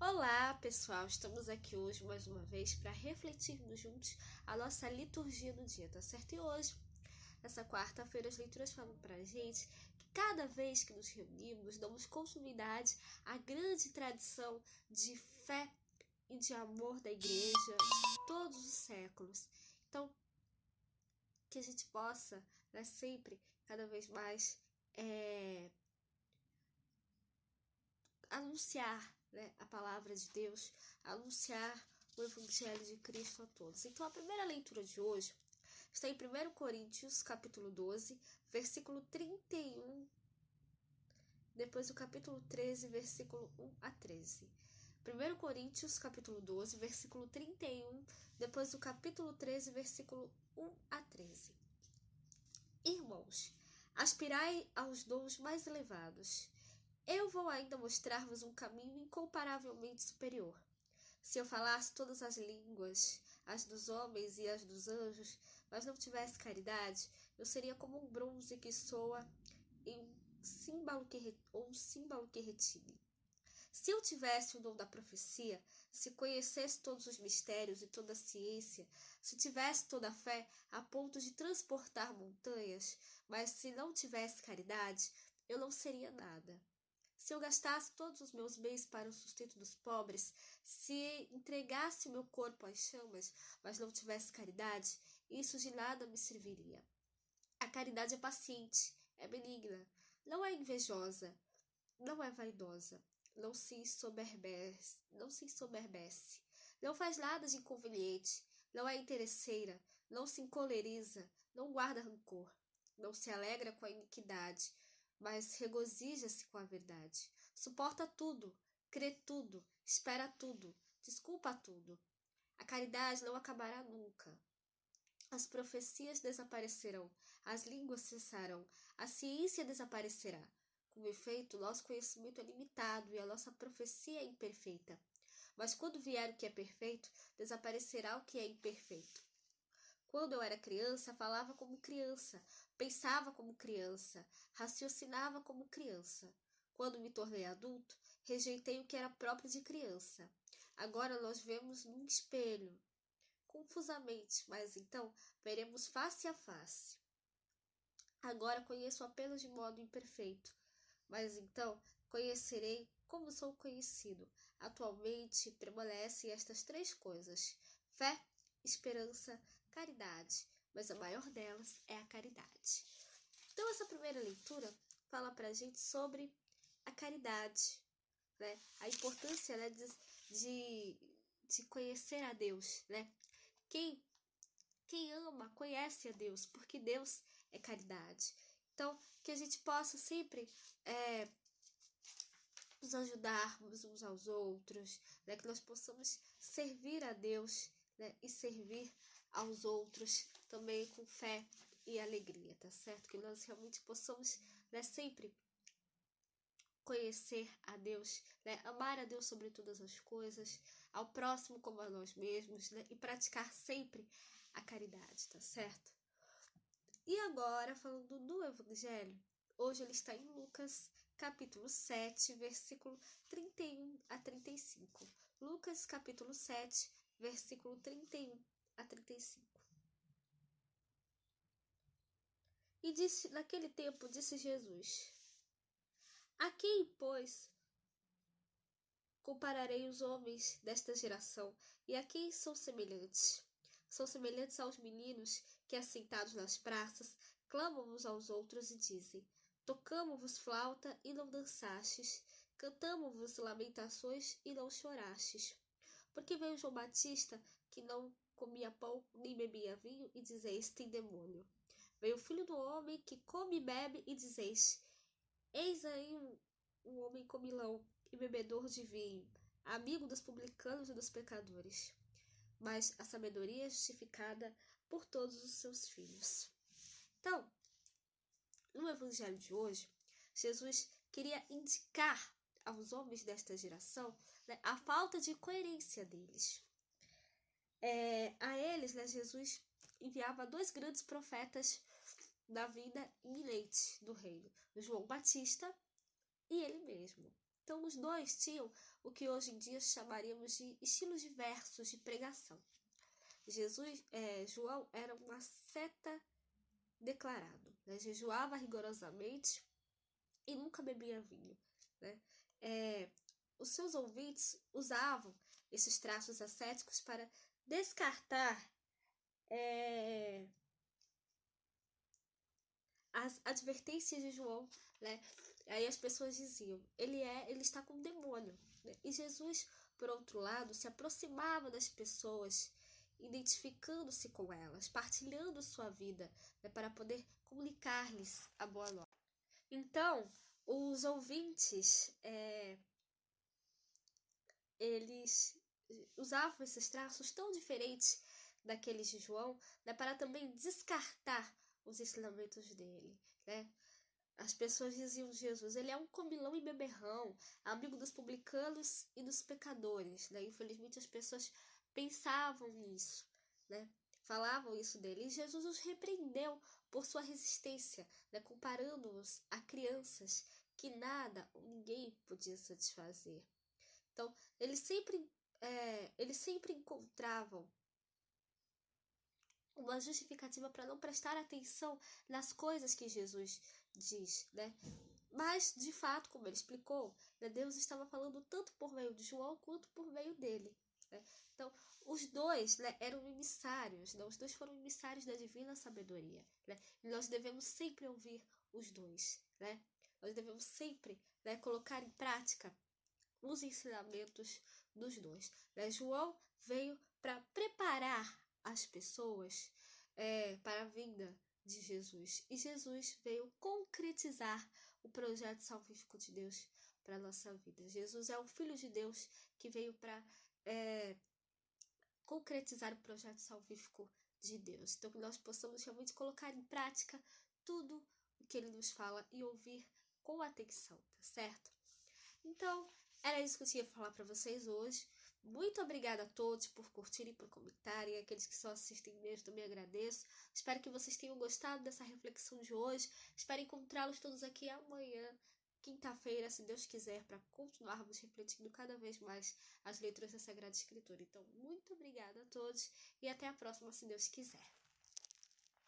Olá, pessoal! Estamos aqui hoje mais uma vez para refletirmos juntos a nossa liturgia do dia, tá certo? E hoje, nessa quarta-feira, as leituras falam para a gente que cada vez que nos reunimos, damos continuidade à grande tradição de fé e de amor da igreja de todos os séculos. Então, que a gente possa, sempre, cada vez mais, anunciar, a palavra de Deus, anunciar o Evangelho de Cristo a todos. Então, a primeira leitura de hoje está em 1 Coríntios, capítulo 12, versículo 31, depois o capítulo 13, versículo 1 a 13. 1 Coríntios, capítulo 12, versículo 31, depois do capítulo 13, versículo 1 a 13. Irmãos, aspirai aos dons mais elevados. Eu vou ainda mostrar-vos um caminho incomparavelmente superior. Se eu falasse todas as línguas, as dos homens e as dos anjos, mas não tivesse caridade, eu seria como um bronze que soa em um símbolo que retine. Se eu tivesse o dom da profecia, se conhecesse todos os mistérios e toda a ciência, se tivesse toda a fé a ponto de transportar montanhas, mas se não tivesse caridade, eu não seria nada. Se eu gastasse todos os meus bens para o sustento dos pobres, se entregasse meu corpo às chamas, mas não tivesse caridade, isso de nada me serviria. A caridade é paciente, é benigna, não é invejosa, não é vaidosa, não se ensoberbece, não faz nada de inconveniente, não é interesseira, não se encoleriza, não guarda rancor, não se alegra com a iniquidade, mas regozija-se com a verdade. Suporta tudo, crê tudo, espera tudo, desculpa tudo. A caridade não acabará nunca. As profecias desaparecerão, as línguas cessarão, a ciência desaparecerá. Com efeito, nosso conhecimento é limitado e a nossa profecia é imperfeita. Mas quando vier o que é perfeito, desaparecerá o que é imperfeito. Quando eu era criança, falava como criança, pensava como criança, raciocinava como criança. Quando me tornei adulto, rejeitei o que era próprio de criança. Agora nós vemos num espelho, confusamente, mas então veremos face a face. Agora conheço apenas de modo imperfeito, mas então conhecerei como sou conhecido. Atualmente permanecem estas três coisas: fé, esperança, caridade, mas a maior delas é a caridade. Então essa primeira leitura fala para a gente sobre a caridade, a importância, de conhecer a Deus, Quem ama conhece a Deus, porque Deus é caridade. Então, que a gente possa sempre nos ajudarmos uns aos outros, que nós possamos servir a Deus, e servir aos outros também com fé e alegria, tá certo? Que nós realmente possamos, sempre conhecer a Deus, amar a Deus sobre todas as coisas, ao próximo como a nós mesmos, e praticar sempre a caridade, tá certo? E agora, falando do Evangelho, hoje ele está em Lucas, capítulo 7, versículo 31 a 35. Lucas, capítulo 7, versículo 31 a 35. E naquele tempo disse Jesus: a quem, pois, compararei os homens desta geração, e a quem são semelhantes? São semelhantes aos meninos que, assentados nas praças, clamam uns aos outros e dizem: tocamo-vos flauta e não dançastes, cantamo-vos lamentações e não chorastes. Porque veio João Batista, que não comia pão nem bebia vinho, e dizeis: tem demônio. Veio o Filho do Homem, que come e bebe, e dizeis: eis aí um homem comilão e bebedor de vinho, amigo dos publicanos e dos pecadores. Mas a sabedoria é justificada por todos os seus filhos. Então, no Evangelho de hoje, Jesus queria indicar aos homens desta geração, a falta de coerência deles. A eles, Jesus enviava dois grandes profetas da vinda iminente do reino, João Batista e ele mesmo. Então, os dois tinham o que hoje em dia chamaríamos de estilos diversos de pregação. João era um asceta declarado, né? Jejuava rigorosamente e nunca bebia vinho, né? Os seus ouvintes usavam esses traços ascéticos para descartar as advertências de João, né? Aí as pessoas diziam, ele está com um demônio, né? E Jesus, por outro lado, se aproximava das pessoas, identificando-se com elas, partilhando sua vida, né? Para poder comunicar-lhes a boa nova. Então, os ouvintes, eles usavam esses traços tão diferentes daqueles de João, né, para também descartar os ensinamentos dele, né? As pessoas diziam de Jesus, ele é um comilão e beberrão, amigo dos publicanos e dos pecadores, né? Infelizmente as pessoas pensavam nisso, né? Falavam isso dele, e Jesus os repreendeu por sua resistência, né? Comparando-os a crianças que nada ou ninguém podia satisfazer. Então, eles sempre encontravam uma justificativa para não prestar atenção nas coisas que Jesus diz, né? Mas, de fato, como ele explicou, né, Deus estava falando tanto por meio de João quanto por meio dele, né? Então, os dois, né, eram emissários, né? Os dois foram emissários da divina sabedoria, né? E nós devemos sempre ouvir os dois, né? Nós devemos sempre, né, colocar em prática os ensinamentos dos dois, né? João veio para preparar as pessoas para a vinda de Jesus, e Jesus veio concretizar o projeto salvífico de Deus para a nossa vida. Jesus é o Filho de Deus que veio para concretizar o projeto salvífico de Deus. Então, que nós possamos realmente colocar em prática tudo o que ele nos fala e ouvir com atenção, tá certo? Então, era isso que eu tinha para falar para vocês hoje. Muito obrigada a todos por curtirem, por comentarem. Aqueles que só assistem mesmo, também agradeço. Espero que vocês tenham gostado dessa reflexão de hoje. Espero encontrá-los todos aqui amanhã, quinta-feira, se Deus quiser, para continuarmos refletindo cada vez mais as letras da Sagrada Escritura. Então, muito obrigada a todos e até a próxima, se Deus quiser.